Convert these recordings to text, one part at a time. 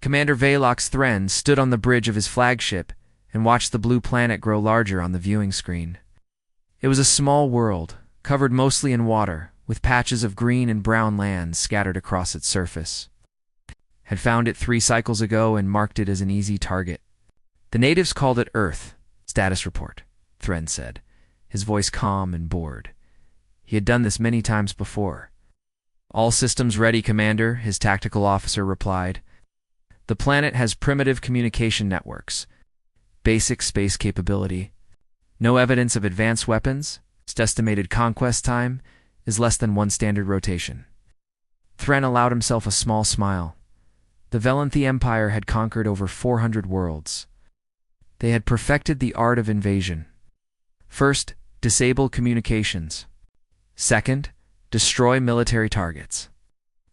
Commander Velox Thren stood on the bridge of his flagship and watched the blue planet grow larger on the viewing screen. It was a small world, covered mostly in water, with patches of green and brown land scattered across its surface. Had found it 3 cycles ago and marked it as an easy target. The natives called it Earth. Status report, Thren said, his voice calm and bored. He had done this many times before. All systems ready, Commander, his tactical officer replied. The planet has primitive communication networks, basic space capability. No evidence of advanced weapons. Its estimated conquest time is less than 1 standard rotation. Thren allowed himself a small smile. The Velanthi Empire had conquered over 400 worlds. They had perfected the art of invasion. First, disable communications. Second, destroy military targets.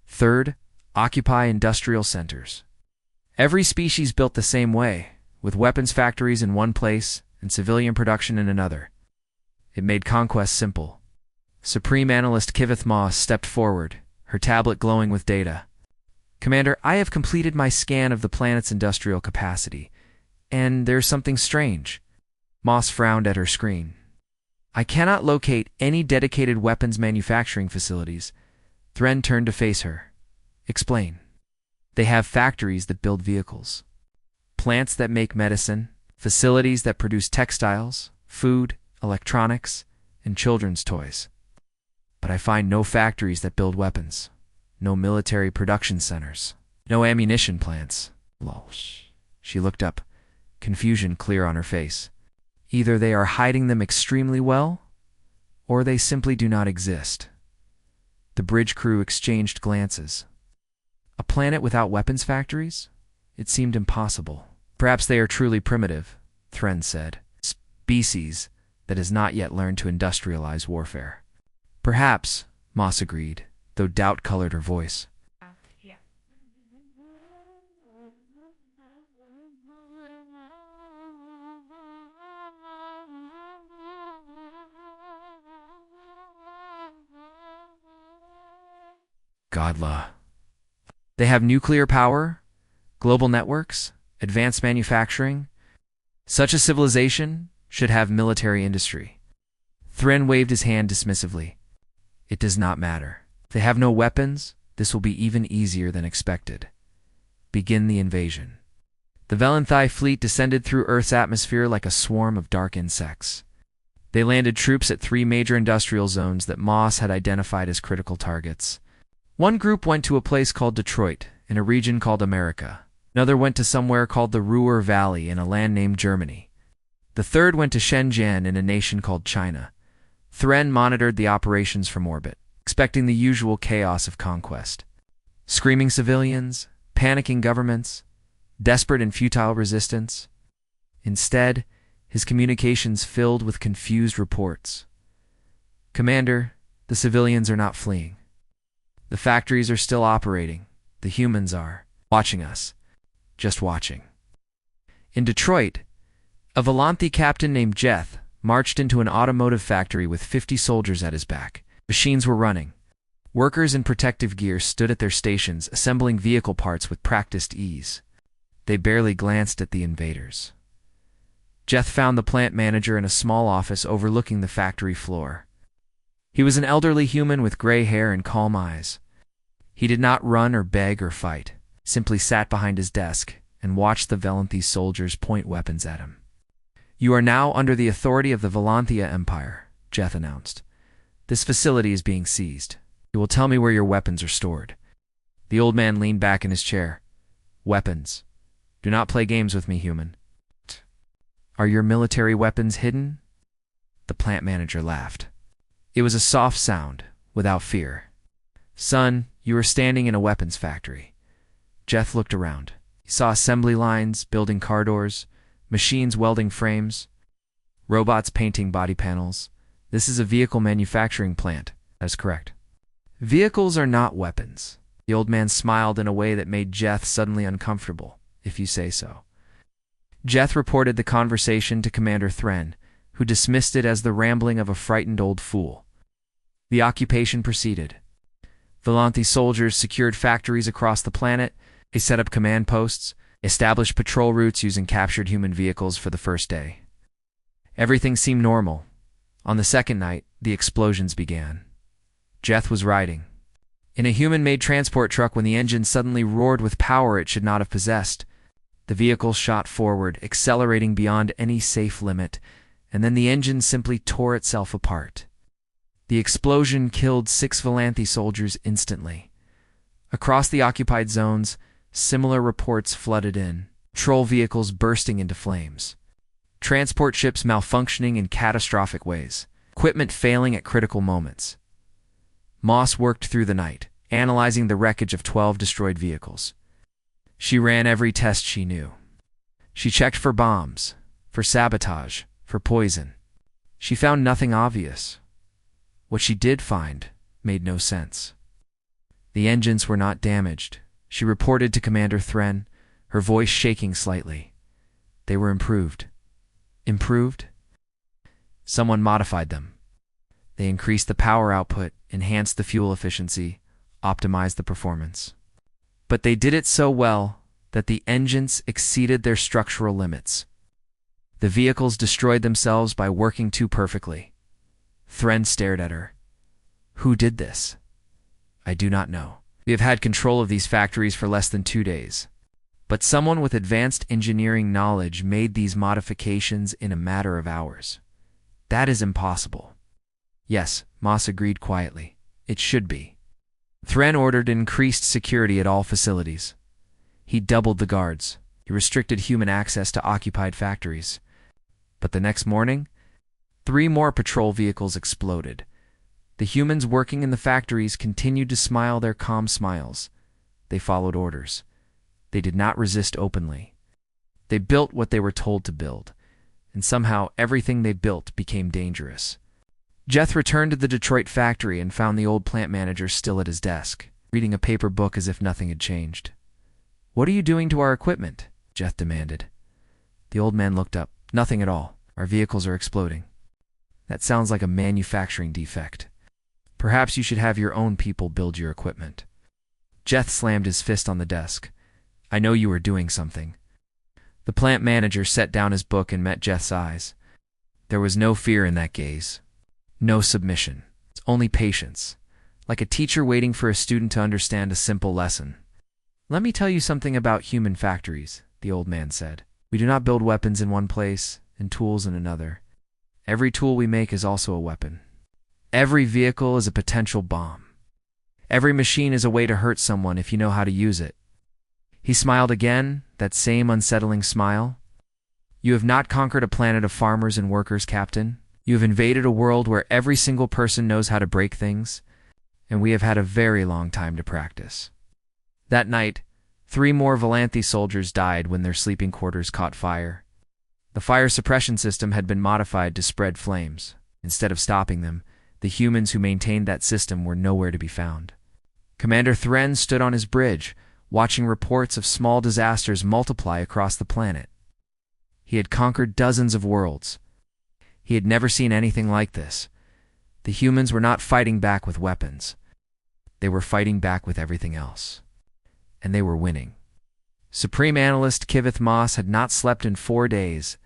Third, occupy industrial centers. Every species built the same way, with weapons factories in one place and civilian production in another. It made conquest simple. Supreme Analyst Kivith Moss stepped forward, her tablet glowing with data. Commander, I have completed my scan of the planet's industrial capacity, and there's something strange. Moss frowned at her screen. I cannot locate any dedicated weapons manufacturing facilities. Thren turned to face her. Explain. They have factories that build vehicles, plants that make medicine, facilities that produce textiles, food, electronics, and children's toys. But I find no factories that build weapons, no military production centers, no ammunition plants. She looked up, confusion clear on her face. Either they are hiding them extremely well, or they simply do not exist. The bridge crew exchanged glances. A planet without weapons factories? It seemed impossible. Perhaps they are truly primitive, Thren said. Species that has not yet learned to industrialize warfare. Perhaps, Moss agreed, though doubt colored her voice. Godla. They have nuclear power, global networks, advanced manufacturing. Such a civilization should have military industry. Thren waved his hand dismissively. It does not matter. If they have no weapons, this will be even easier than expected. Begin the invasion. The Velanthi fleet descended through Earth's atmosphere like a swarm of dark insects. They landed troops at 3 major industrial zones that Moss had identified as critical targets. One group went to a place called Detroit, in a region called America. Another went to somewhere called the Ruhr Valley in a land named Germany. The third went to Shenzhen in a nation called China. Thren monitored the operations from orbit, expecting the usual chaos of conquest. Screaming civilians, panicking governments, desperate and futile resistance. Instead, his communications filled with confused reports. Commander, the civilians are not fleeing. The factories are still operating. The humans are watching us. Just watching. In Detroit, a Velanthi captain named Jeth marched into an automotive factory with 50 soldiers at his back. Machines were running. Workers in protective gear stood at their stations, assembling vehicle parts with practiced ease. They barely glanced at the invaders. Jeth found the plant manager in a small office overlooking the factory floor. He was an elderly human with gray hair and calm eyes. He did not run or beg or fight, simply sat behind his desk and watched the Velanthi soldiers point weapons at him. You are now under the authority of the Velanthia Empire, Jeth announced. This facility is being seized. You will tell me where your weapons are stored. The old man leaned back in his chair. Weapons. Do not play games with me, human. Are your military weapons hidden? The plant manager laughed. It was a soft sound, without fear. Son, you are standing in a weapons factory. Jeth looked around. He saw assembly lines, building car doors, machines welding frames, robots painting body panels. This is a vehicle manufacturing plant. That is correct. Vehicles are not weapons. The old man smiled in a way that made Jeth suddenly uncomfortable, if you say so. Jeth reported the conversation to Commander Thren, who dismissed it as the rambling of a frightened old fool. The occupation proceeded. Velanthi soldiers secured factories across the planet, They set up command posts, established patrol routes using captured human vehicles for the first day. Everything seemed normal. On the second night, the explosions began. Jeth was riding in a human-made transport truck when the engine suddenly roared with power it should not have possessed. The vehicle shot forward, accelerating beyond any safe limit, and then the engine simply tore itself apart. The explosion killed 6 Valanthi soldiers instantly. Across the occupied zones, similar reports flooded in, patrol vehicles bursting into flames, transport ships malfunctioning in catastrophic ways, equipment failing at critical moments. Moss worked through the night, analyzing the wreckage of 12 destroyed vehicles. She ran every test she knew. She checked for bombs, for sabotage, for poison. She found nothing obvious. What she did find made no sense. The engines were not damaged. She reported to Commander Thren, her voice shaking slightly. They were improved. Improved? Someone modified them. They increased the power output, enhanced the fuel efficiency, optimized the performance. But they did it so well that the engines exceeded their structural limits. The vehicles destroyed themselves by working too perfectly. Thren stared at her. Who did this? I do not know. We have had control of these factories for less than 2 days. But someone with advanced engineering knowledge made these modifications in a matter of hours. That is impossible. Yes, Moss agreed quietly. It should be. Thren ordered increased security at all facilities. He doubled the guards. He restricted human access to occupied factories. But the next morning, 3 more patrol vehicles exploded. The humans working in the factories continued to smile their calm smiles. They followed orders. They did not resist openly. They built what they were told to build, and somehow everything they built became dangerous. Jeth returned to the Detroit factory and found the old plant manager still at his desk, reading a paper book as if nothing had changed. "What are you doing to our equipment?" Jeth demanded. The old man looked up. "Nothing at all. Our vehicles are exploding." "That sounds like a manufacturing defect. Perhaps you should have your own people build your equipment." Jeth slammed his fist on the desk. "I know you are doing something." The plant manager set down his book and met Jeth's eyes. There was no fear in that gaze. No submission. It's only patience, like a teacher waiting for a student to understand a simple lesson. "Let me tell you something about human factories," the old man said. "We do not build weapons in one place and tools in another. Every tool we make is also a weapon. Every vehicle is a potential bomb. Every machine is a way to hurt someone if you know how to use it." He smiled again, that same unsettling smile. "You have not conquered a planet of farmers and workers, Captain. You have invaded a world where every single person knows how to break things, and we have had a very long time to practice." That night, 3 more Valanthi soldiers died when their sleeping quarters caught fire. The fire suppression system had been modified to spread flames. Instead of stopping them, the humans who maintained that system were nowhere to be found. Commander Thren stood on his bridge, watching reports of small disasters multiply across the planet. He had conquered dozens of worlds. He had never seen anything like this. The humans were not fighting back with weapons. They were fighting back with everything else. And they were winning. Supreme Analyst Kivith Moss had not slept in 4 days.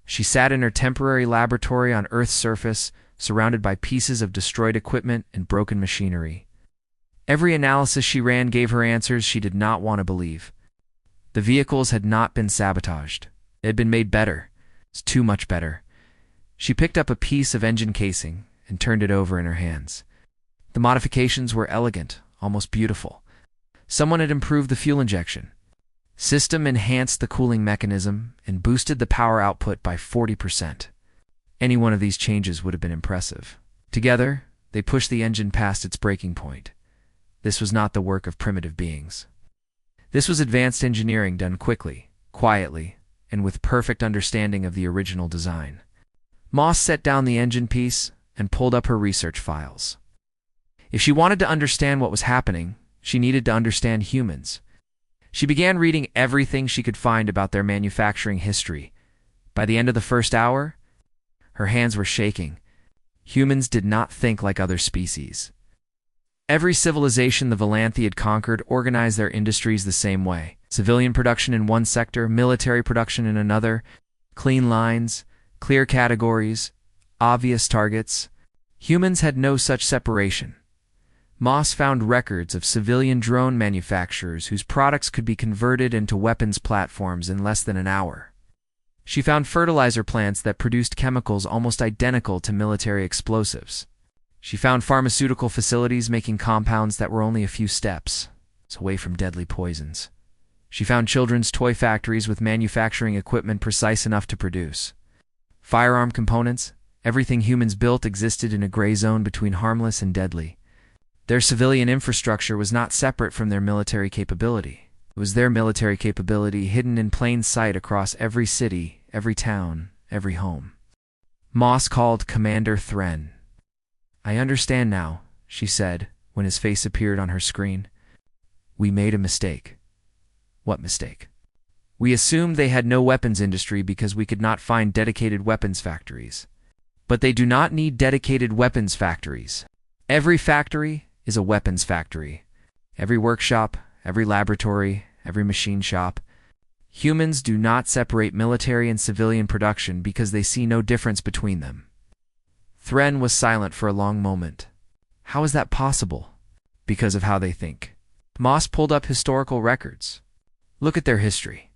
She sat in her temporary laboratory on Earth's surface, surrounded by pieces of destroyed equipment and broken machinery. Every analysis she ran gave her answers she did not want to believe. The vehicles had not been sabotaged. They had been made better. It's too much better. She picked up a piece of engine casing and turned it over in her hands. The modifications were elegant, almost beautiful. Someone had improved the fuel injection. System enhanced the cooling mechanism and boosted the power output by 40%. Any one of these changes would have been impressive. Together, they pushed the engine past its breaking point. This was not the work of primitive beings. This was advanced engineering done quickly, quietly, and with perfect understanding of the original design. Moss set down the engine piece and pulled up her research files. If she wanted to understand what was happening, she needed to understand humans. She began reading everything she could find about their manufacturing history. By the end of the first hour, her hands were shaking. Humans did not think like other species. Every civilization the Valanthi had conquered organized their industries the same way. Civilian production in one sector, military production in another, clean lines, clear categories, obvious targets. Humans had no such separation. Moss found records of civilian drone manufacturers whose products could be converted into weapons platforms in less than an hour. She found fertilizer plants that produced chemicals almost identical to military explosives. She found pharmaceutical facilities making compounds that were only a few steps away from deadly poisons. She found children's toy factories with manufacturing equipment precise enough to produce firearm components. Everything humans built existed in a gray zone between harmless and deadly. Their civilian infrastructure was not separate from their military capability. It was their military capability hidden in plain sight across every city, every town, every home. Moss called Commander Thren. "I understand now," she said, when his face appeared on her screen. "We made a mistake." "What mistake?" "We assumed they had no weapons industry because we could not find dedicated weapons factories. But they do not need dedicated weapons factories. Every factory is a weapons factory. Every workshop, every laboratory, every machine shop. Humans do not separate military and civilian production because they see no difference between them." Thren was silent for a long moment. "How is that possible?" "Because of how they think." Moss pulled up historical records. "Look at their history.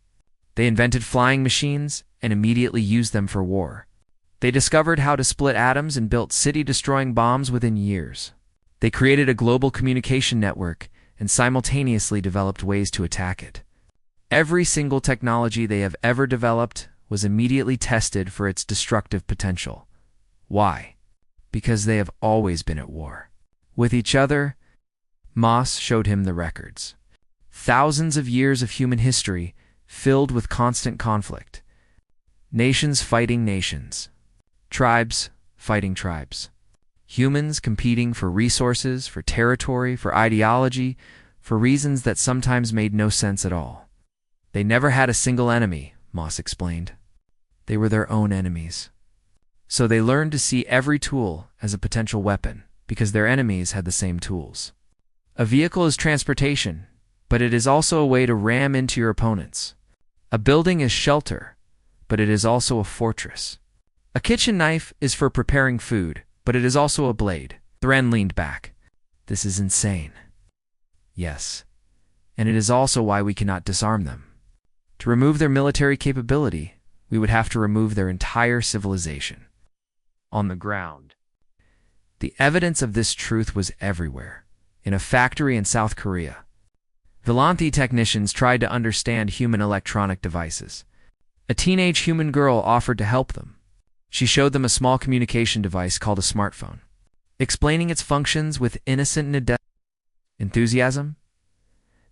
They invented flying machines and immediately used them for war. They discovered how to split atoms and built city-destroying bombs within years. They created a global communication network and simultaneously developed ways to attack it. Every single technology they have ever developed was immediately tested for its destructive potential. Why? Because they have always been at war. With each other." Moss showed him the records. Thousands of years of human history filled with constant conflict. Nations fighting nations. Tribes fighting tribes. Humans competing for resources, for territory, for ideology, for reasons that sometimes made no sense at all. They never had a single enemy, Moss explained. They were their own enemies. So they learned to see every tool as a potential weapon, because their enemies had the same tools. A vehicle is transportation, but it is also a way to ram into your opponents. A building is shelter, but it is also a fortress. A kitchen knife is for preparing food, but it is also a blade. Thren leaned back. "This is insane." "Yes, and it is also why we cannot disarm them. To remove their military capability, we would have to remove their entire civilization." On the ground. The evidence of this truth was everywhere. In a factory in South Korea, Valanthi technicians tried to understand human electronic devices. A teenage human girl offered to help them. She showed them a small communication device called a smartphone, explaining its functions with innocent enthusiasm.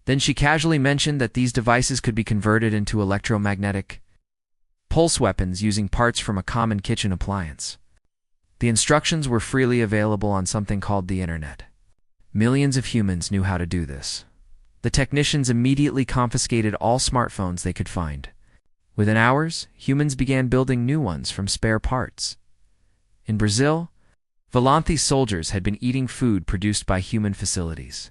Then she casually mentioned that these devices could be converted into electromagnetic pulse weapons using parts from a common kitchen appliance. The instructions were freely available on something called the Internet. Millions of humans knew how to do this. The technicians immediately confiscated all smartphones they could find. Within hours, humans began building new ones from spare parts. In Brazil, Valanthi soldiers had been eating food produced by human facilities.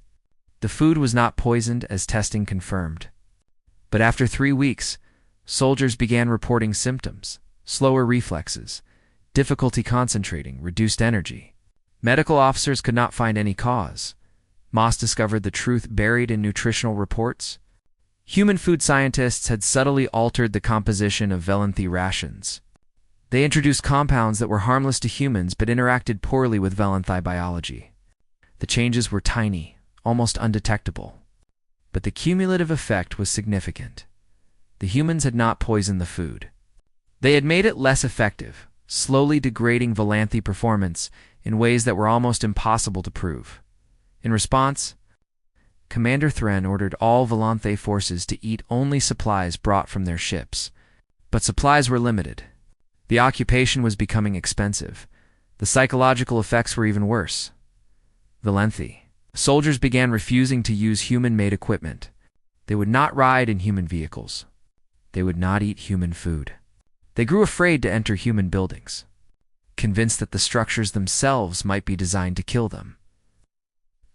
The food was not poisoned, as testing confirmed. But after 3 weeks, soldiers began reporting symptoms: slower reflexes, difficulty concentrating, reduced energy. Medical officers could not find any cause. Moss discovered the truth buried in nutritional reports. Human food scientists had subtly altered the composition of Valanthi rations. They introduced compounds that were harmless to humans but interacted poorly with Valanthi biology. The changes were tiny, almost undetectable. But the cumulative effect was significant. The humans had not poisoned the food. They had made it less effective, slowly degrading Valanthi performance in ways that were almost impossible to prove. In response, Commander Thren ordered all Valanthi forces to eat only supplies brought from their ships. But supplies were limited. The occupation was becoming expensive. The psychological effects were even worse. Valanthi soldiers began refusing to use human-made equipment. They would not ride in human vehicles. They would not eat human food. They grew afraid to enter human buildings, convinced that the structures themselves might be designed to kill them.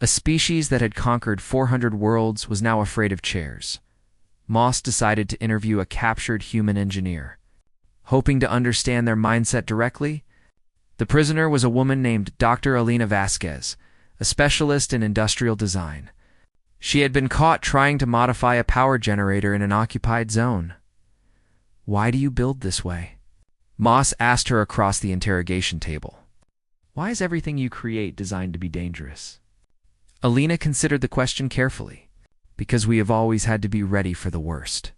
A species that had conquered 400 worlds was now afraid of chairs. Moss decided to interview a captured human engineer. Hoping to understand their mindset directly, the prisoner was a woman named Dr. Alina Vasquez, a specialist in industrial design. She had been caught trying to modify a power generator in an occupied zone. "Why do you build this way?" Moss asked her across the interrogation table. "Why is everything you create designed to be dangerous?" Alina considered the question carefully. "Because we have always had to be ready for the worst.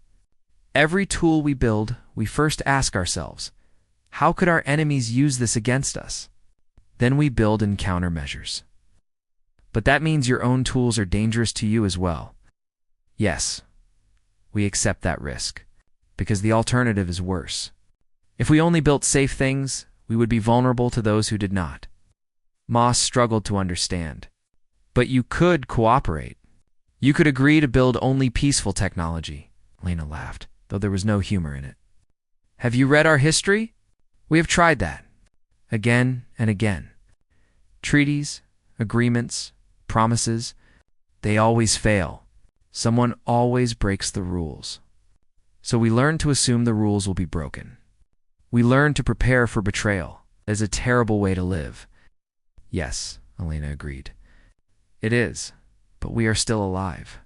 Every tool we build, we first ask ourselves, how could our enemies use this against us? Then we build in countermeasures. But that means your own tools are dangerous to you as well." "Yes, we accept that risk, because the alternative is worse. If we only built safe things, we would be vulnerable to those who did not." Moss struggled to understand. "But you could cooperate. You could agree to build only peaceful technology." Lena laughed, though there was no humor in it. "Have you read our history? We have tried that. Again and again. Treaties, agreements, promises, they always fail. Someone always breaks the rules. So we learn to assume the rules will be broken. We learn to prepare for betrayal. It is a terrible way to live." "Yes," Elena agreed. "It is, but we are still alive.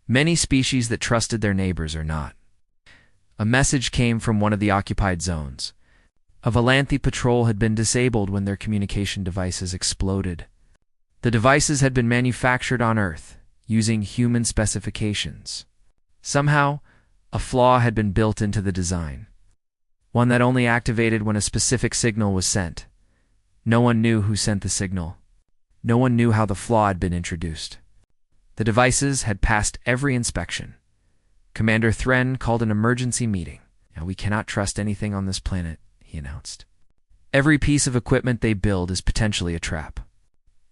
Many species that trusted their neighbors are not." A message came from one of the occupied zones. A Valanthi patrol had been disabled when their communication devices exploded. The devices had been manufactured on Earth, using human specifications. Somehow, a flaw had been built into the design, one that only activated when a specific signal was sent. No one knew who sent the signal. No one knew how the flaw had been introduced. The devices had passed every inspection. Commander Thren called an emergency meeting. "Now we cannot trust anything on this planet," he announced. "Every piece of equipment they build is potentially a trap.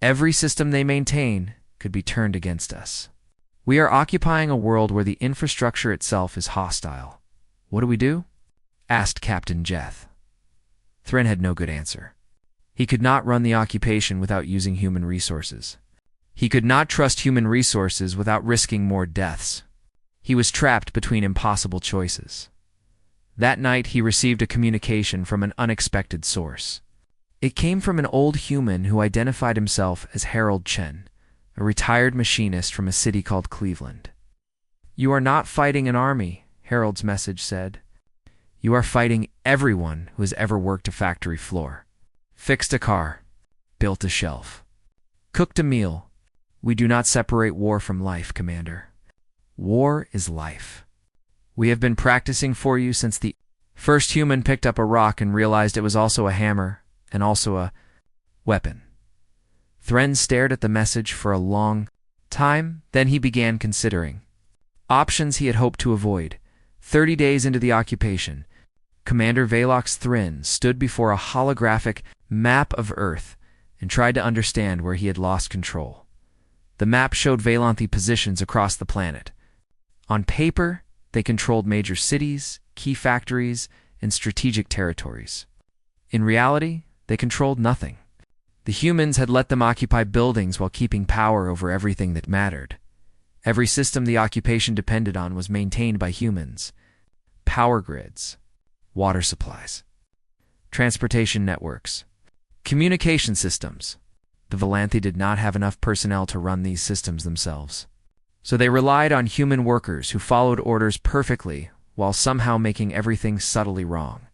Every system they maintain could be turned against us. We are occupying a world where the infrastructure itself is hostile. What do we do?" asked Captain Jeth. Thren had no good answer. He could not run the occupation without using human resources. He could not trust human resources without risking more deaths. He was trapped between impossible choices. That night he received a communication from an unexpected source. It came from an old human who identified himself as Harold Chen, a retired machinist from a city called Cleveland. "You are not fighting an army," Harold's message said. "You are fighting everyone who has ever worked a factory floor. Fixed a car, built a shelf, cooked a meal. We do not separate war from life, Commander. War is life. We have been practicing for you since the first human picked up a rock and realized it was also a hammer and also a weapon." Thren stared at the message for a long time, then he began considering options he had hoped to avoid. 30 days into the occupation, Commander Velox Thren stood before a holographic map of Earth and tried to understand where he had lost control. The map showed Valanthi positions across the planet. On paper, they controlled major cities, key factories, and strategic territories. In reality, they controlled nothing. The humans had let them occupy buildings while keeping power over everything that mattered. Every system the occupation depended on was maintained by humans. Power grids, water supplies, transportation networks, communication systems. The Valanthi did not have enough personnel to run these systems themselves. So they relied on human workers who followed orders perfectly while somehow making everything subtly wrong.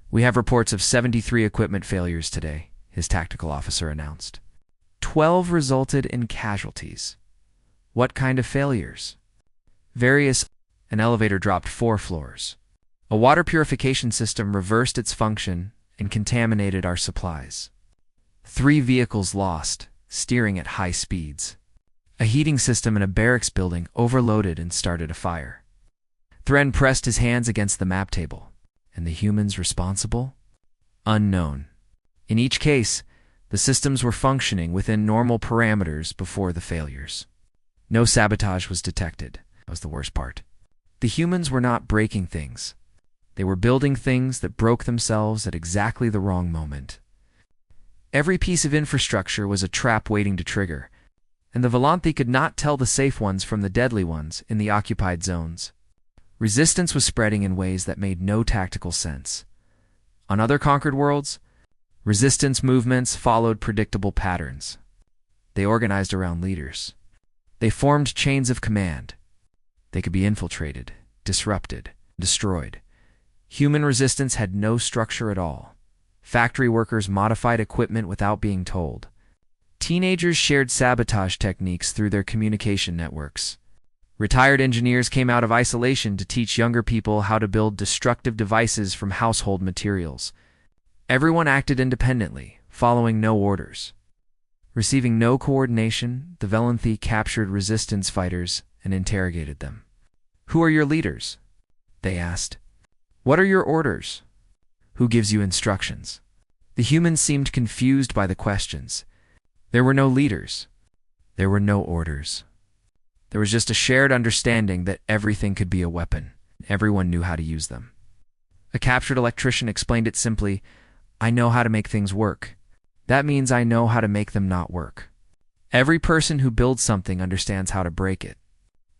"We have reports of 73 equipment failures today," his tactical officer announced. 12 resulted in casualties. "What kind of failures?" "Various. An elevator dropped 4 floors. A water purification system reversed its function and contaminated our supplies. 3 vehicles lost, steering at high speeds. A heating system in a barracks building overloaded and started a fire." Thren pressed his hands against the map table. "And the humans responsible?" "Unknown. In each case, the systems were functioning within normal parameters before the failures. No sabotage was detected." That was the worst part. The humans were not breaking things. They were building things that broke themselves at exactly the wrong moment. Every piece of infrastructure was a trap waiting to trigger. and the Volanthi could not tell the safe ones from the deadly ones in the occupied zones. Resistance was spreading in ways that made no tactical sense. On other conquered worlds, resistance movements followed predictable patterns. They organized around leaders. They formed chains of command. They could be infiltrated, disrupted, destroyed. Human resistance had no structure at all. Factory workers modified equipment without being told. Teenagers shared sabotage techniques through their communication networks. Retired engineers came out of isolation to teach younger people how to build destructive devices from household materials. Everyone acted independently, following no orders. Receiving no coordination, the Volanthi captured resistance fighters and interrogated them. "Who are your leaders?" they asked. "What are your orders? Who gives you instructions?" The humans seemed confused by the questions. There were no leaders. There were no orders. There was just a shared understanding that everything could be a weapon. Everyone knew how to use them. A captured electrician explained it simply, "I know how to make things work. That means I know how to make them not work." Every person who builds something understands how to break it.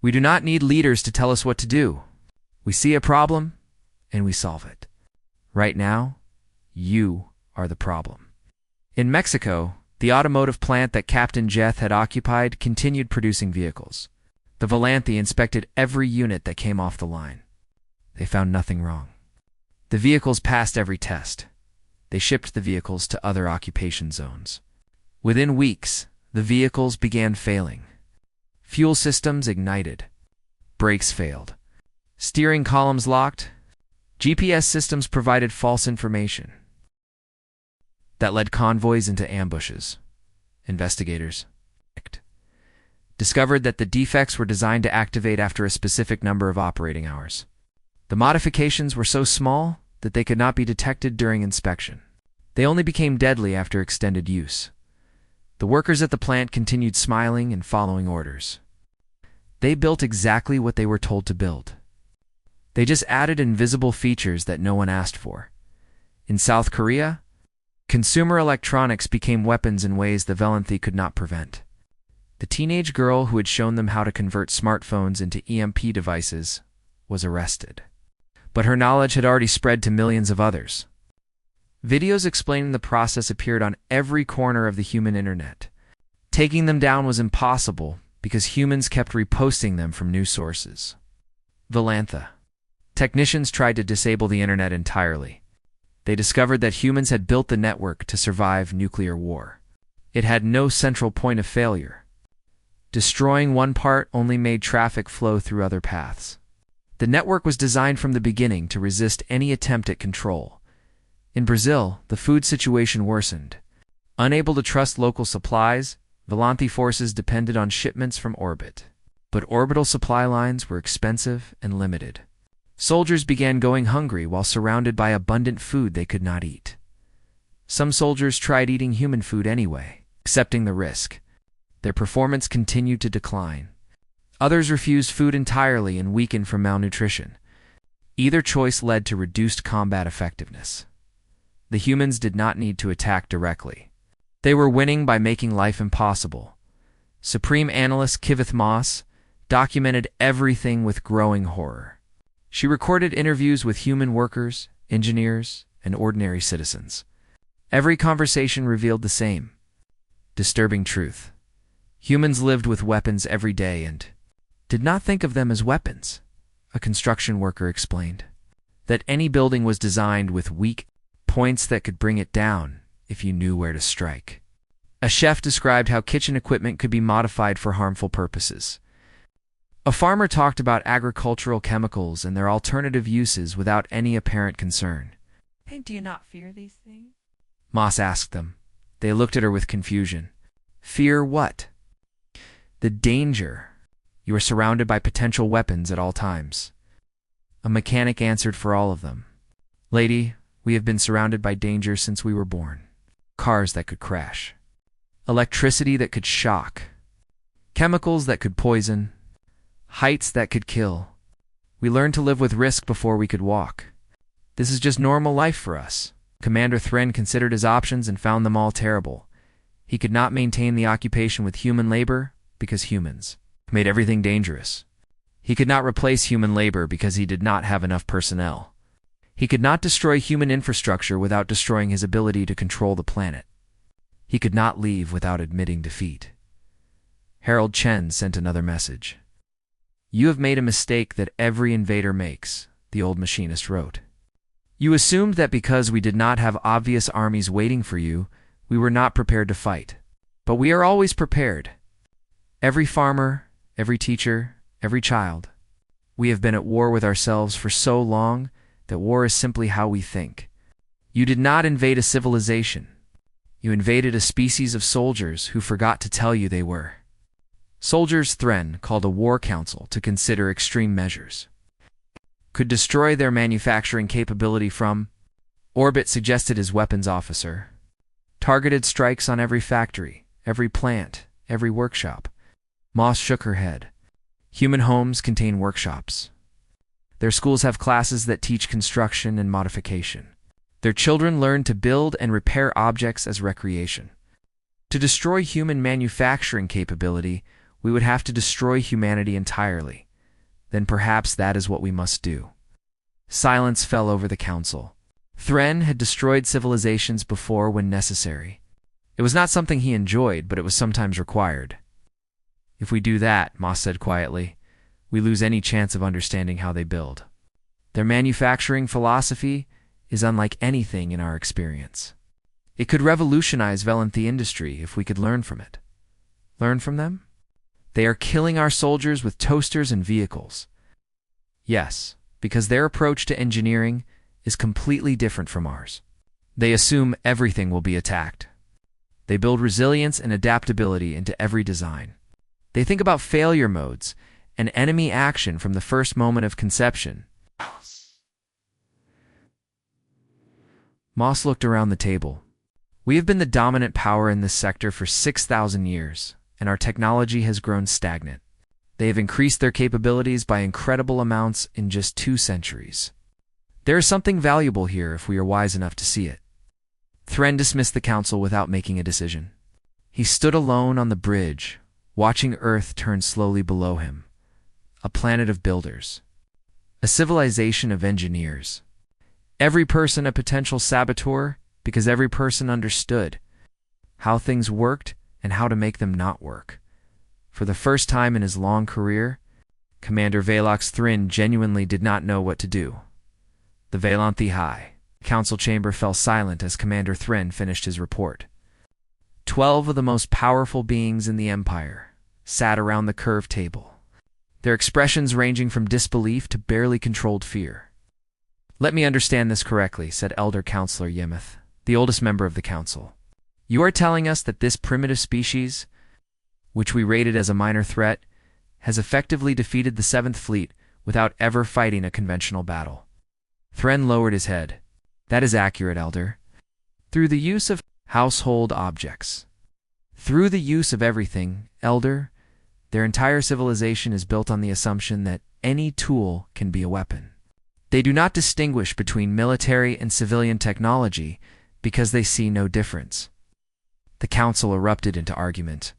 We do not need leaders to tell us what to do. We see a problem, and we solve it. Right now, you are the problem. In Mexico, the automotive plant that Captain Jeth had occupied continued producing vehicles. The Volanthi inspected every unit that came off the line. They found nothing wrong. The vehicles passed every test. They shipped the vehicles to other occupation zones. Within weeks, the vehicles began failing. Fuel systems ignited. Brakes failed. Steering columns locked. GPS systems provided false information that led convoys into ambushes. Investigators discovered that the defects were designed to activate after a specific number of operating hours. The modifications were so small that they could not be detected during inspection. They only became deadly after extended use. The workers at the plant continued smiling and following orders. They built exactly what they were told to build. They just added invisible features that no one asked for. In South Korea, consumer electronics became weapons in ways the Volanthi could not prevent. The teenage girl who had shown them how to convert smartphones into EMP devices was arrested. But her knowledge had already spread to millions of others. Videos explaining the process appeared on every corner of the human internet. Taking them down was impossible because humans kept reposting them from new sources. Volantha. Technicians tried to disable the internet entirely. They discovered that humans had built the network to survive nuclear war. It had no central point of failure. Destroying one part only made traffic flow through other paths. The network was designed from the beginning to resist any attempt at control. In Brazil, the food situation worsened. Unable to trust local supplies, Volanthi forces depended on shipments from orbit. But orbital supply lines were expensive and limited. Soldiers began going hungry while surrounded by abundant food they could not eat. Some soldiers tried eating human food anyway, accepting the risk. Their performance continued to decline. Others refused food entirely and weakened from malnutrition. Either choice led to reduced combat effectiveness. The humans did not need to attack directly. They were winning by making life impossible. Supreme Analyst Kivith Moss documented everything with growing horror. She recorded interviews with human workers, engineers, and ordinary citizens. Every conversation revealed the same disturbing truth. Humans lived with weapons every day and did not think of them as weapons, a construction worker explained. That any building was designed with weak points that could bring it down if you knew where to strike. A chef described how kitchen equipment could be modified for harmful purposes. A farmer talked about agricultural chemicals and their alternative uses without any apparent concern. "Hey, do you not fear these things?" Moss asked them. They looked at her with confusion. Fear what? The danger. You are surrounded by potential weapons at all times. A mechanic answered for all of them. Lady, we have been surrounded by danger since we were born. Cars that could crash. Electricity that could shock. Chemicals that could poison. Heights that could kill. We learned to live with risk before we could walk. This is just normal life for us. Commander Thren considered his options and found them all terrible. He could not maintain the occupation with human labor because humans made everything dangerous. He could not replace human labor because he did not have enough personnel. He could not destroy human infrastructure without destroying his ability to control the planet. He could not leave without admitting defeat. Harold Chen sent another message. "You have made a mistake that every invader makes," the old machinist wrote. "You assumed that because we did not have obvious armies waiting for you, we were not prepared to fight. But we are always prepared. Every farmer, every teacher, every child. We have been at war with ourselves for so long that war is simply how we think. You did not invade a civilization. You invaded a species of soldiers who forgot to tell you they were." Soldiers Thren called a war council to consider extreme measures. Could destroy their manufacturing capability from orbit, suggested his weapons officer. Targeted strikes on every factory, every plant, every workshop. Moss shook her head. Human homes contain workshops. Their schools have classes that teach construction and modification. Their children learn to build and repair objects as recreation. To destroy human manufacturing capability, we would have to destroy humanity entirely. Then perhaps that is what we must do. Silence fell over the council. Thren had destroyed civilizations before when necessary. It was not something he enjoyed, but it was sometimes required. "If we do that," Moss said quietly, "we lose any chance of understanding how they build. Their manufacturing philosophy is unlike anything in our experience. It could revolutionize Valenthi industry if we could learn from it." Learn from them? They are killing our soldiers with toasters and vehicles. Yes, because their approach to engineering is completely different from ours. They assume everything will be attacked. They build resilience and adaptability into every design. They think about failure modes and enemy action from the first moment of conception. Moss looked around the table. "We have been the dominant power in this sector for 6,000 years, and our technology has grown stagnant. They have increased their capabilities by incredible amounts in just 2 centuries. There is something valuable here if we are wise enough to see it." Thren dismissed the council without making a decision. He stood alone on the bridge, watching Earth turn slowly below him. A planet of builders. A civilization of engineers. Every person a potential saboteur because every person understood how things worked and how to make them not work. For the first time in his long career, Commander Velox Thren genuinely did not know what to do. The Valanthi High Council chamber fell silent as Commander Thren finished his report. 12 of the most powerful beings in the Empire sat around the curved table, their expressions ranging from disbelief to barely controlled fear. "Let me understand this correctly," said Elder Counselor Yemeth, the oldest member of the council. "You are telling us that this primitive species, which we rated as a minor threat, has effectively defeated the 7th Fleet without ever fighting a conventional battle." Thren lowered his head. "That is accurate, Elder. Through the use of household objects. Through the use of everything, Elder, their entire civilization is built on the assumption that any tool can be a weapon. They do not distinguish between military and civilian technology because they see no difference." The council erupted into argument.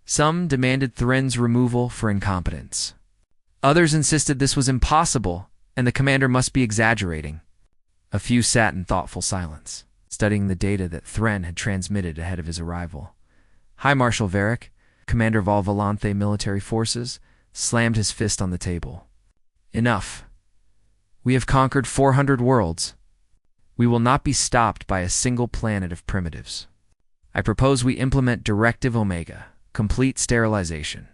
Some demanded Thren's removal for incompetence. Others insisted this was impossible and the commander must be exaggerating. A few sat in thoughtful silence, studying the data that Thren had transmitted ahead of his arrival. High Marshal Varric, commander of all Valanthe military forces, slammed his fist on the table. "Enough. We have conquered 400 worlds. We will not be stopped by a single planet of primitives. I propose we implement Directive Omega, complete sterilization.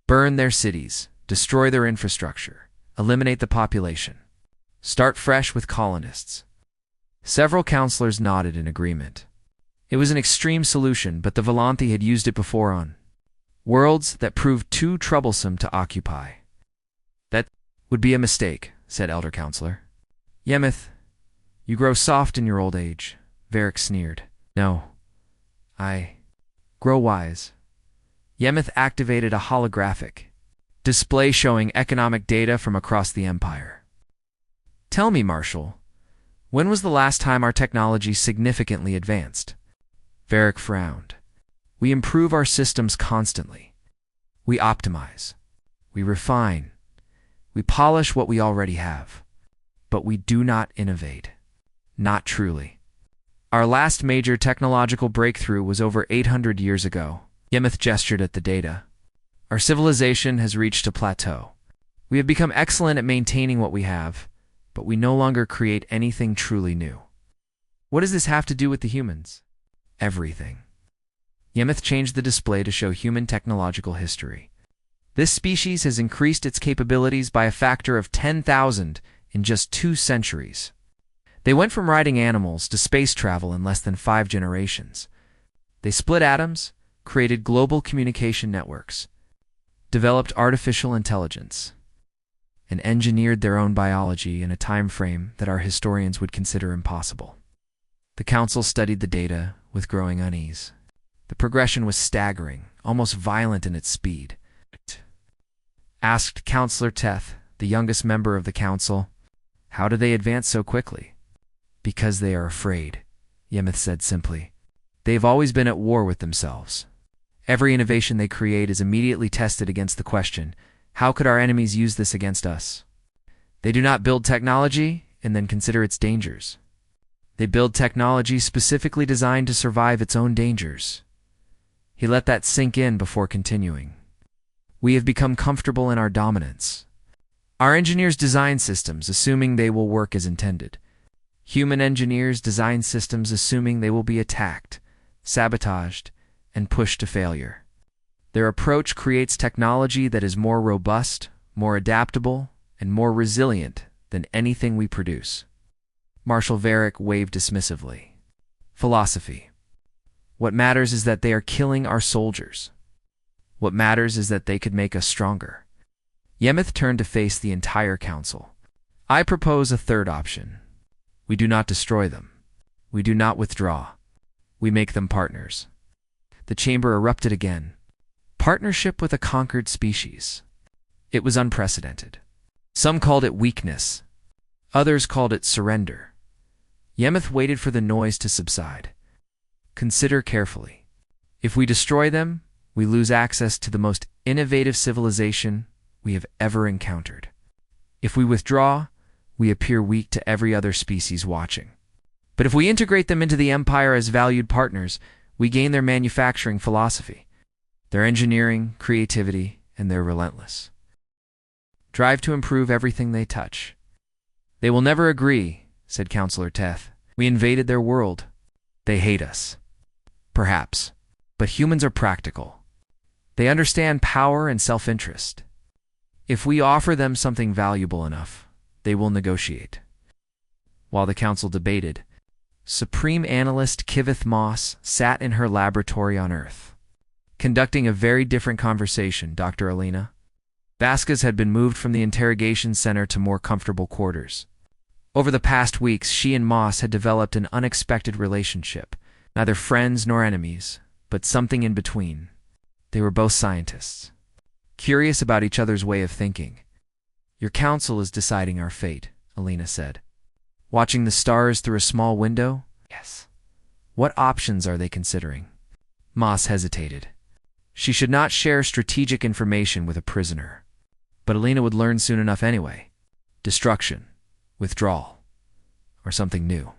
Burn their cities, destroy their infrastructure, eliminate the population. Start fresh with colonists." Several counselors nodded in agreement. It was an extreme solution, but the Valanthi had used it before on worlds that proved too troublesome to occupy. "That would be a mistake," said Elder Counselor. "Yemeth, you grow soft in your old age," Varric sneered. "No, I grow wise." Yemeth activated a holographic display showing economic data from across the Empire. "Tell me, Marshal, when was the last time our technology significantly advanced?" Varric frowned. "We improve our systems constantly. We optimize. We refine. We polish what we already have. But we do not innovate. Not truly. Our last major technological breakthrough was over 800 years ago. Yemeth gestured at the data. Our civilization has reached a plateau. We have become excellent at maintaining what we have, but we no longer create anything truly new. What does this have to do with the humans? Everything. Yemeth changed the display to show human technological history. This species has increased its capabilities by a factor of 10,000 in just 2 centuries. They went from riding animals to space travel in less than 5 generations. They split atoms, created global communication networks, developed artificial intelligence, and engineered their own biology in a time frame that our historians would consider impossible. The council studied the data with growing unease. The progression was staggering, almost violent in its speed. Asked Counselor Teth, the youngest member of the council, how do they advance so quickly? Because they are afraid, Yemeth said simply. They've always been at war with themselves. Every innovation they create is immediately tested against the question, how could our enemies use this against us? They do not build technology and then consider its dangers. They build technology specifically designed to survive its own dangers. He let that sink in before continuing. We have become comfortable in our dominance. Our engineers design systems assuming they will work as intended. Human engineers design systems assuming they will be attacked, sabotaged, and pushed to failure. Their approach creates technology that is more robust, more adaptable, and more resilient than anything we produce. Marshal Varick waved dismissively. Philosophy. What matters is that they are killing our soldiers. What matters is that they could make us stronger. Yemeth turned to face the entire council. I propose a third option. We do not destroy them. We do not withdraw. We make them partners. The chamber erupted again. Partnership with a conquered species. It was unprecedented. Some called it weakness. Others called it surrender. Yemeth waited for the noise to subside. Consider carefully. If we destroy them, we lose access to the most innovative civilization we have ever encountered. If we withdraw, we appear weak to every other species watching. But if we integrate them into the empire as valued partners, we gain their manufacturing philosophy, their engineering, creativity, and their relentless drive to improve everything they touch. They will never agree, said Counselor Teth. We invaded their world. They hate us. Perhaps. But humans are practical. They understand power and self-interest. If we offer them something valuable enough, they will negotiate. While the council debated, Supreme Analyst Kivith Moss sat in her laboratory on Earth, conducting a very different conversation, Dr. Alina. Vasquez had been moved from the interrogation center to more comfortable quarters. Over the past weeks, she and Moss had developed an unexpected relationship, neither friends nor enemies, but something in between. They were both scientists, curious about each other's way of thinking. Your council is deciding our fate, Alina said. Watching the stars through a small window? Yes. What options are they considering? Moss hesitated. She should not share strategic information with a prisoner. But Alina would learn soon enough anyway. Destruction, withdrawal, or something new.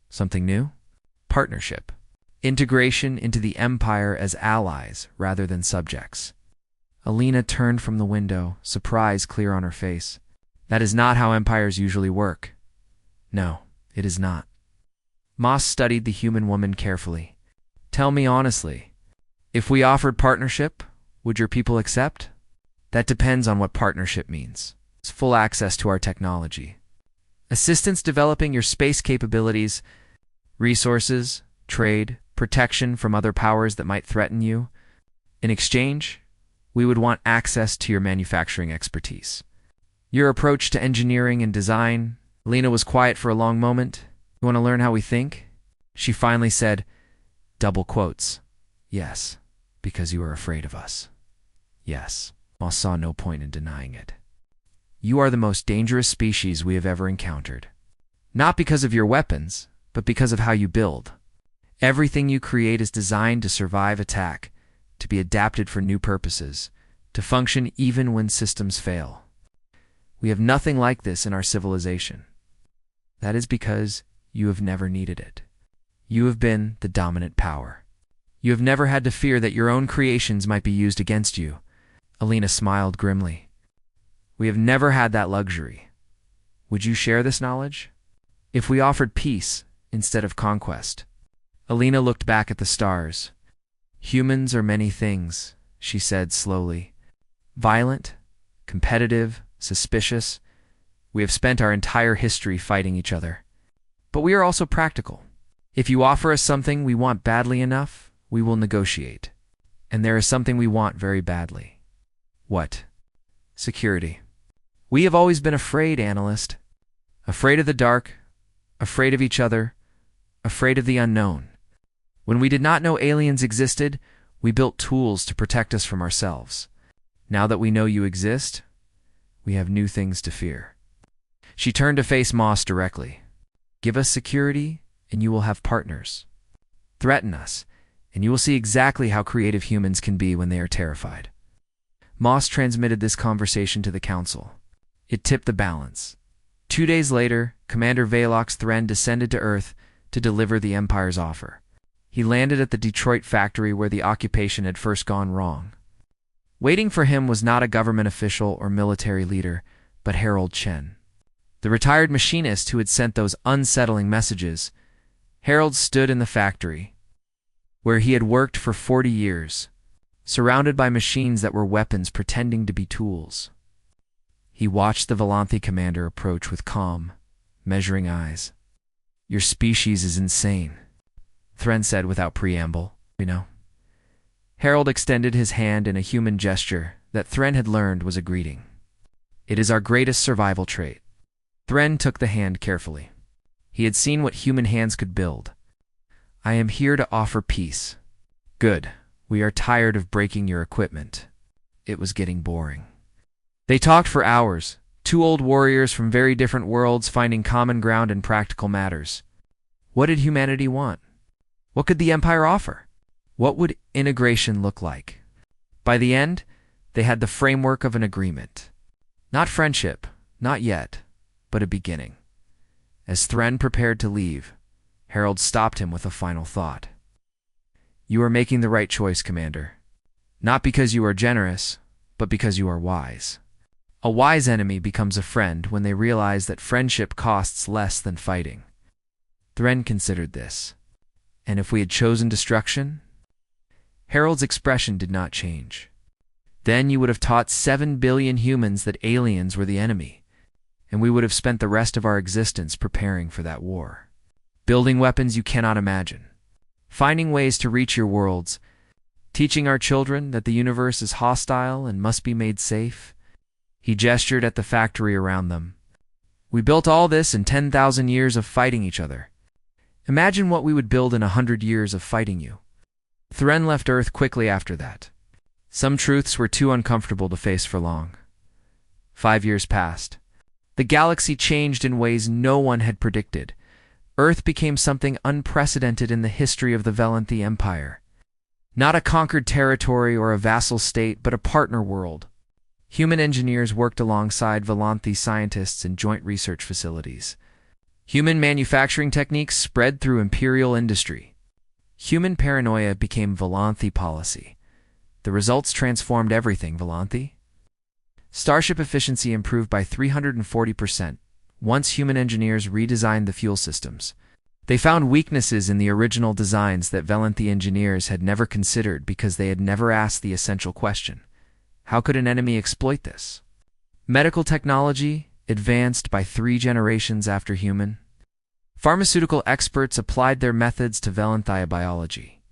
Something new? Partnership. Integration into the empire as allies rather than subjects. Alina turned from the window, surprise clear on her face. That is not how empires usually work. No, it is not. Moss studied the human woman carefully. Tell me honestly, if we offered partnership, would your people accept? That depends on what partnership means. It's full access to our technology. Assistance developing your space capabilities, resources, trade, protection from other powers that might threaten you. In exchange, we would want access to your manufacturing expertise. Your approach to engineering and design. Lena was quiet for a long moment. You want to learn how we think? She finally said, double quotes, yes, because you are afraid of us. Yes, Moss saw no point in denying it. You are the most dangerous species we have ever encountered. Not because of your weapons, but because of how you build. Everything you create is designed to survive attack, to be adapted for new purposes, to function even when systems fail. We have nothing like this in our civilization. That is because you have never needed it. You have been the dominant power. You have never had to fear that your own creations might be used against you. Alina smiled grimly. We have never had that luxury. Would you share this knowledge? If we offered peace instead of conquest? Alina looked back at the stars. Humans are many things, she said slowly. Violent, competitive, suspicious. We have spent our entire history fighting each other. But we are also practical. If you offer us something we want badly enough, we will negotiate. And there is something we want very badly. What? Security. We have always been afraid, analyst. Afraid of the dark, afraid of each other, afraid of the unknown. When we did not know aliens existed, we built tools to protect us from ourselves. Now that we know you exist, we have new things to fear. She turned to face Moss directly. Give us security, and you will have partners. Threaten us, and you will see exactly how creative humans can be when they are terrified. Moss transmitted this conversation to the council. It tipped the balance. 2 days later, Commander Velox Thren descended to Earth to deliver the Empire's offer. He landed at the Detroit factory where the occupation had first gone wrong. Waiting for him was not a government official or military leader, but Harold Chen, the retired machinist who had sent those unsettling messages. Harold stood in the factory, where he had worked for 40 years, surrounded by machines that were weapons pretending to be tools. He watched the Volanthi commander approach with calm, measuring eyes. Your species is insane, Thren said without preamble. You know. Harold extended his hand in a human gesture that Thren had learned was a greeting. It is our greatest survival trait. Thren took the hand carefully. He had seen what human hands could build. I am here to offer peace. Good. We are tired of breaking your equipment. It was getting boring. They talked for hours, two old warriors from very different worlds finding common ground in practical matters. What did humanity want? What could the Empire offer? What would integration look like? By the end, they had the framework of an agreement. Not friendship, not yet, but a beginning. As Thren prepared to leave, Harold stopped him with a final thought. You are making the right choice, Commander. Not because you are generous, but because you are wise. A wise enemy becomes a friend when they realize that friendship costs less than fighting. Thren considered this. And if we had chosen destruction? Harold's expression did not change. Then you would have taught 7 billion humans that aliens were the enemy, and we would have spent the rest of our existence preparing for that war. Building weapons you cannot imagine. Finding ways to reach your worlds. Teaching our children that the universe is hostile and must be made safe. He gestured at the factory around them. We built all this in 10,000 years of fighting each other. Imagine what we would build in 100 years of fighting you. Thren left Earth quickly after that. Some truths were too uncomfortable to face for long. 5 years passed. The galaxy changed in ways no one had predicted. Earth became something unprecedented in the history of the Volanthi Empire. Not a conquered territory or a vassal state, but a partner world. Human engineers worked alongside Volanthi scientists in joint research facilities. Human manufacturing techniques spread through imperial industry. Human paranoia became Volanthi policy. The results transformed everything, Volanthi. Starship efficiency improved by 340% once human engineers redesigned the fuel systems. They found weaknesses in the original designs that Volanthi engineers had never considered because they had never asked the essential question. How could an enemy exploit this? Medical technology advanced by 3 generations after human. Pharmaceutical experts applied their methods to Volanthi biology.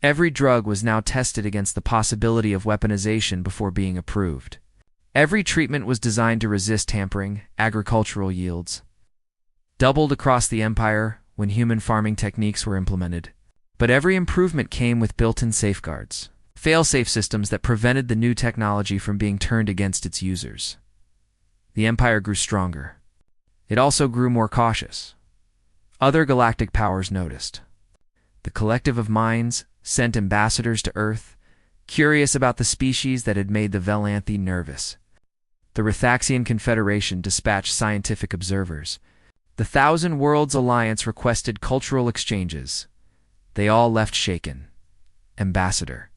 Every drug was now tested against the possibility of weaponization before being approved. Every treatment was designed to resist tampering. Agricultural yields doubled across the Empire when human farming techniques were implemented. But every improvement came with built-in safeguards, fail-safe systems that prevented the new technology from being turned against its users. The Empire grew stronger. It also grew more cautious. Other galactic powers noticed. The collective of minds sent ambassadors to Earth, curious about the species that had made the Velanthi nervous. The Rithaxian Confederation dispatched scientific observers. The Thousand Worlds Alliance requested cultural exchanges. They all left shaken. Ambassador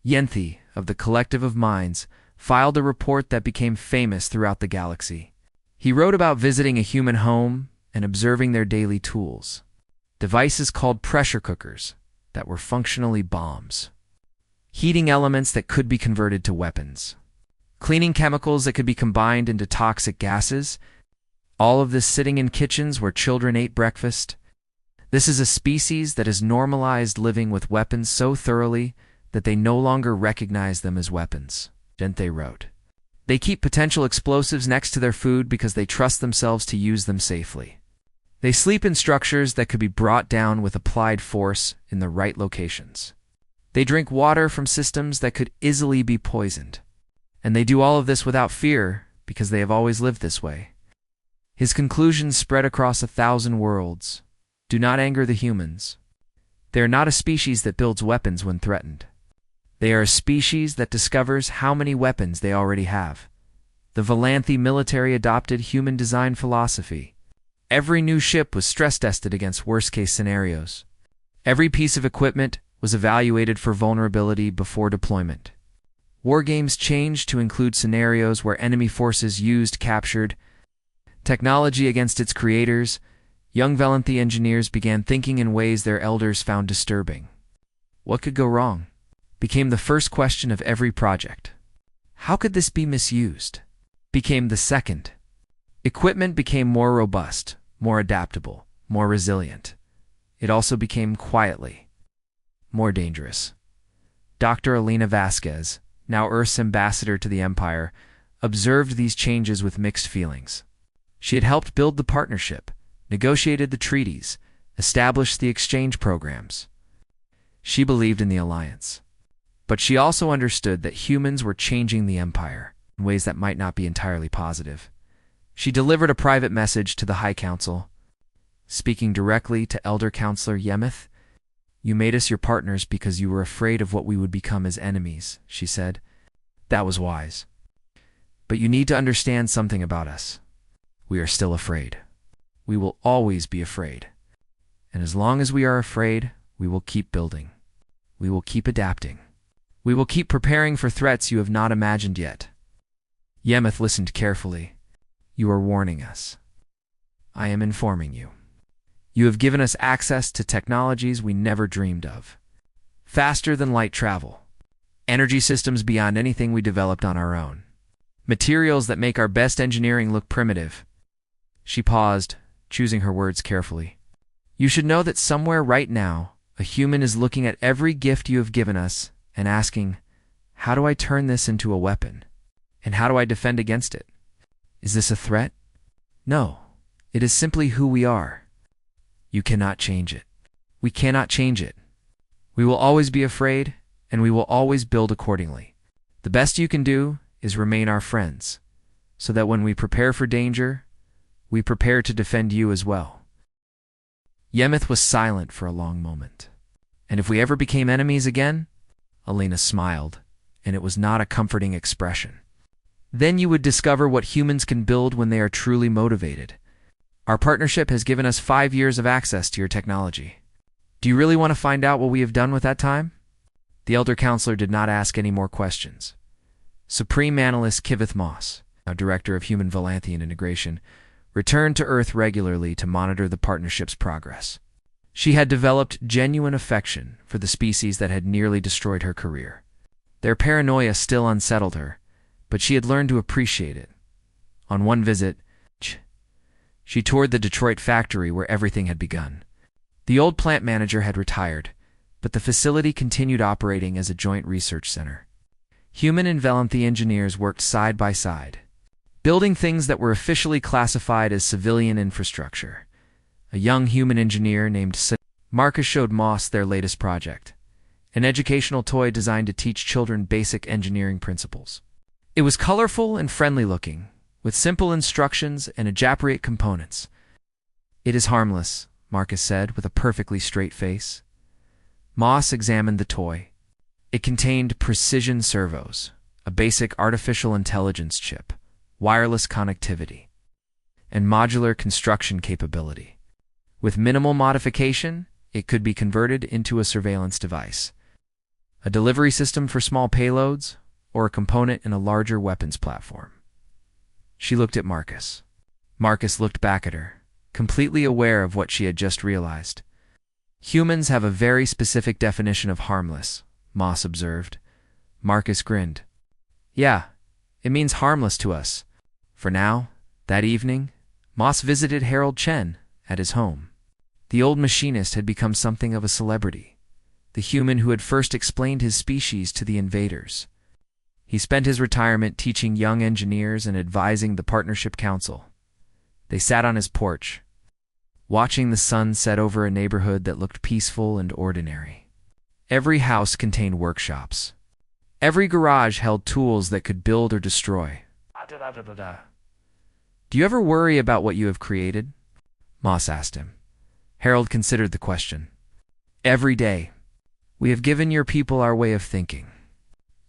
Yenthi, of the Collective of Minds, filed a report that became famous throughout the galaxy. He wrote about visiting a human home and observing their daily tools. Devices called pressure cookers that were functionally bombs. Heating elements that could be converted to weapons. Cleaning chemicals that could be combined into toxic gases. All of this sitting in kitchens where children ate breakfast. This is a species that has normalized living with weapons so thoroughly that they no longer recognize them as weapons, Gente wrote. They keep potential explosives next to their food because they trust themselves to use them safely. They sleep in structures that could be brought down with applied force in the right locations. They drink water from systems that could easily be poisoned. And they do all of this without fear because they have always lived this way. His conclusions spread across 1,000 worlds. Do not anger the humans. They are not a species that builds weapons when threatened. They are a species that discovers how many weapons they already have. The Velanthi military adopted human design philosophy. Every new ship was stress-tested against worst-case scenarios. Every piece of equipment was evaluated for vulnerability before deployment. War games changed to include scenarios where enemy forces used captured technology against its creators. Young Velanthi engineers began thinking in ways their elders found disturbing. What could go wrong? Became the first question of every project. How could this be misused? Became the second. Equipment became more robust, more adaptable, more resilient. It also became quietly more dangerous. Dr. Elena Vasquez, now Earth's ambassador to the Empire, observed these changes with mixed feelings. She had helped build the partnership, negotiated the treaties, established the exchange programs. She believed in the alliance. But she also understood that humans were changing the Empire in ways that might not be entirely positive. She delivered a private message to the High Council, speaking directly to Elder Counselor Yemeth. "You made us your partners because you were afraid of what we would become as enemies," she said. "That was wise. But you need to understand something about us. We are still afraid. We will always be afraid. And as long as we are afraid, we will keep building. We will keep adapting. We will keep preparing for threats you have not imagined yet." Yemeth listened carefully. "You are warning us. I am informing you. You have given us access to technologies we never dreamed of. Faster than light travel. Energy systems beyond anything we developed on our own. Materials that make our best engineering look primitive." She paused, choosing her words carefully. "You should know that somewhere right now, a human is looking at every gift you have given us and asking, how do I turn this into a weapon? And how do I defend against it? Is this a threat? No, it is simply who we are. You cannot change it. We cannot change it. We will always be afraid, and we will always build accordingly. The best you can do is remain our friends, so that when we prepare for danger, we prepare to defend you as well." Yemeth was silent for a long moment. "And if we ever became enemies again?" Elena smiled, and it was not a comforting expression. "Then you would discover what humans can build when they are truly motivated. Our partnership has given us 5 years of access to your technology. Do you really want to find out what we have done with that time?" The Elder Counselor did not ask any more questions. Supreme Analyst Kivith Moss, now Director of Human Velanthian Integration, returned to Earth regularly to monitor the partnership's progress. She had developed genuine affection for the species that had nearly destroyed her career. Their paranoia still unsettled her, but she had learned to appreciate it. On one visit, she toured the Detroit factory where everything had begun. The old plant manager had retired, but the facility continued operating as a joint research center. Human and Velanthi engineers worked side by side, building things that were officially classified as civilian infrastructure. A young human engineer named Marcus showed Moss their latest project, an educational toy designed to teach children basic engineering principles. It was colorful and friendly-looking, with simple instructions and adaptate components. "It is harmless," Marcus said with a perfectly straight face. Moss examined the toy. It contained precision servos, a basic artificial intelligence chip, wireless connectivity, and modular construction capability. With minimal modification, it could be converted into a surveillance device, a delivery system for small payloads, or a component in a larger weapons platform. She looked at Marcus. Marcus looked back at her, completely aware of what she had just realized. Humans have a very specific definition of harmless, Moss observed. Marcus grinned. Yeah, it means harmless to us. For now, that evening, Moss visited Harold Chen at his home. The old machinist had become something of a celebrity, the human who had first explained his species to the invaders. He spent his retirement teaching young engineers and advising the Partnership Council. They sat on his porch, watching the sun set over a neighborhood that looked peaceful and ordinary. Every house contained workshops. Every garage held tools that could build or destroy. Do you ever worry about what you have created? Moss asked him. Harold considered the question. Every day. We have given your people our way of thinking.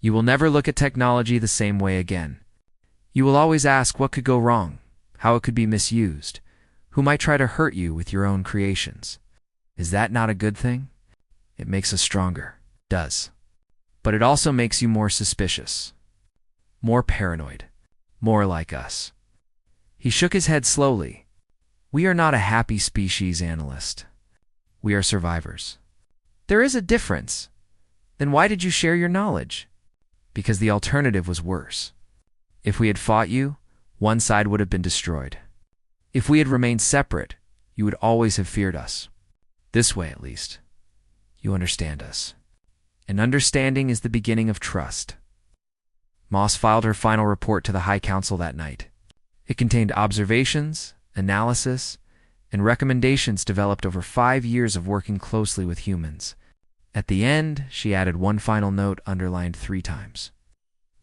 You will never look at technology the same way again. You will always ask what could go wrong, how it could be misused, who might try to hurt you with your own creations. Is that not a good thing? It makes us stronger. Does. But it also makes you more suspicious, more paranoid, more like us. He shook his head slowly. We are not a happy species, analyst. We are survivors. There is a difference. Then why did you share your knowledge? Because the alternative was worse. If we had fought you, one side would have been destroyed. If we had remained separate, you would always have feared us. This way, at least. You understand us. And understanding is the beginning of trust. Moss filed her final report to the High Council that night. It contained observations, analysis, and recommendations developed over 5 years of working closely with humans. At the end, she added one final note underlined 3 times.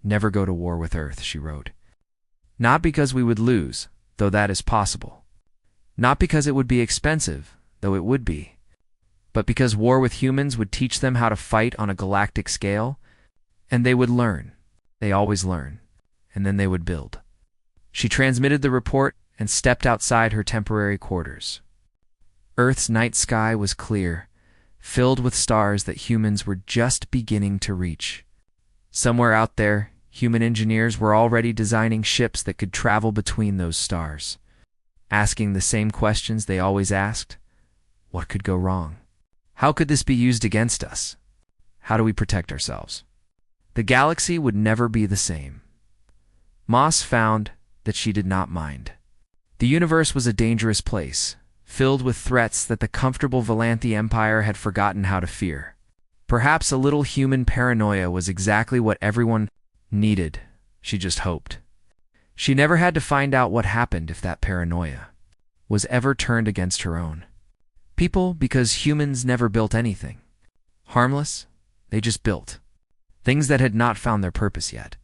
Never go to war with Earth, she wrote. Not because we would lose, though that is possible. Not because it would be expensive, though it would be. But because war with humans would teach them how to fight on a galactic scale, and they would learn. They always learn. And then they would build. She transmitted the report and stepped outside her temporary quarters. Earth's night sky was clear, filled with stars that humans were just beginning to reach. Somewhere out there, human engineers were already designing ships that could travel between those stars, asking the same questions they always asked. What could go wrong? How could this be used against us? How do we protect ourselves? The galaxy would never be the same. Moss found that she did not mind. The universe was a dangerous place, filled with threats that the comfortable Valanthi Empire had forgotten how to fear. Perhaps a little human paranoia was exactly what everyone needed, she just hoped. She never had to find out what happened if that paranoia was ever turned against her own. People, because humans never built anything. Harmless, they just built. Things that had not found their purpose yet.